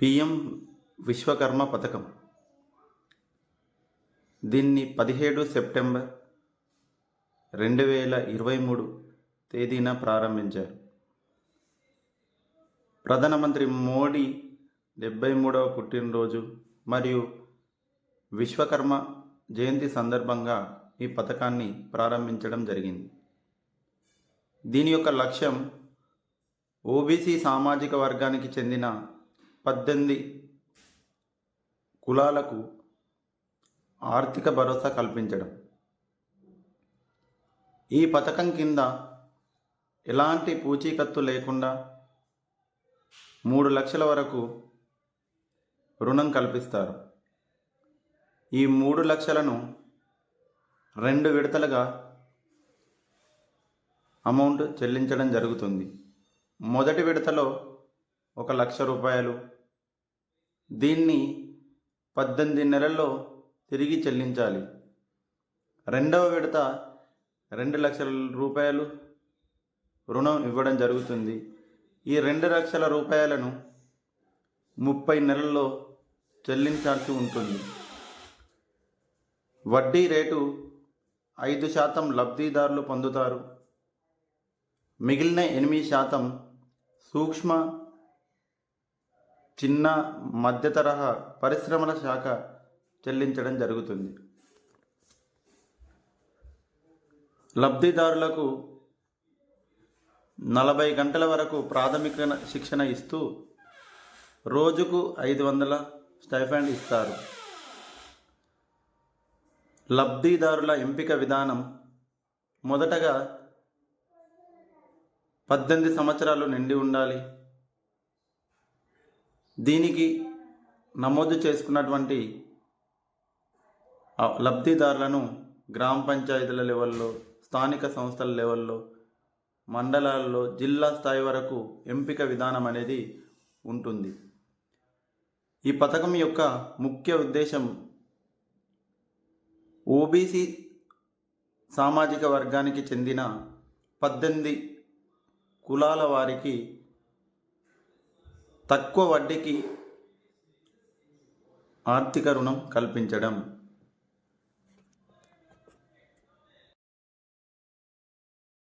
PM Vishwakarma పథకం. దీన్ని 17 September 2023 తేదీన ప్రారంభించారు. ప్రధానమంత్రి మోడీ 73వ పుట్టినరోజు మరియు విశ్వకర్మ జయంతి సందర్భంగా ఈ పథకాన్ని ప్రారంభించడం జరిగింది. దీని యొక్క లక్ష్యం ఓబీసీ సామాజిక వర్గానికి చెందిన 18 కులాలకు ఆర్థిక భరోసా కల్పించడం. ఈ పథకం కింద ఎలాంటి పూచీకత్తు లేకుండా 3 లక్షల వరకు రుణం కల్పిస్తారు. ఈ 3 లక్షలను 2 విడతలుగా అమౌంట్ చెల్లించడం జరుగుతుంది. మొదటి విడతలో 1 లక్ష రూపాయలు, దీన్ని 18 నెలల్లో తిరిగి చెల్లించాలి. రెండవ విడత 2 లక్షల రూపాయలు రుణం ఇవ్వడం జరుగుతుంది. ఈ 2 లక్షల రూపాయలను 30 నెలల్లో చెల్లించాల్సి ఉంటుంది. వడ్డీ రేటు 5% లబ్ధిదారులు పొందుతారు. మిగిలిన 8% సూక్ష్మ, చిన్న, మధ్య తరహా పరిశ్రమల శాఖ చెల్లించడం జరుగుతుంది. లబ్ధిదారులకు 40 గంటల వరకు ప్రాథమిక శిక్షణ ఇస్తూ రోజుకు 500 స్టైఫండ్ ఇస్తారు. లబ్ధిదారుల ఎంపిక విధానం: మొదటగా 18 సంవత్సరాలు నిండి ఉండాలి. దీనికి నమోదు చేసుకున్నటువంటి లబ్ధిదారులను గ్రామ పంచాయతీల లెవెల్లో, స్థానిక సంస్థల లెవెల్లో, మండలాల్లో, జిల్లా స్థాయి వరకు ఎంపిక విధానం అనేది ఉంటుంది. ఈ పథకం యొక్క ముఖ్య ఉద్దేశం ఓబీసీ సామాజిక వర్గానికి చెందిన 18 కులాల వారికి తక్కువ వడ్డీకి ఆర్థిక రుణం కల్పించడం.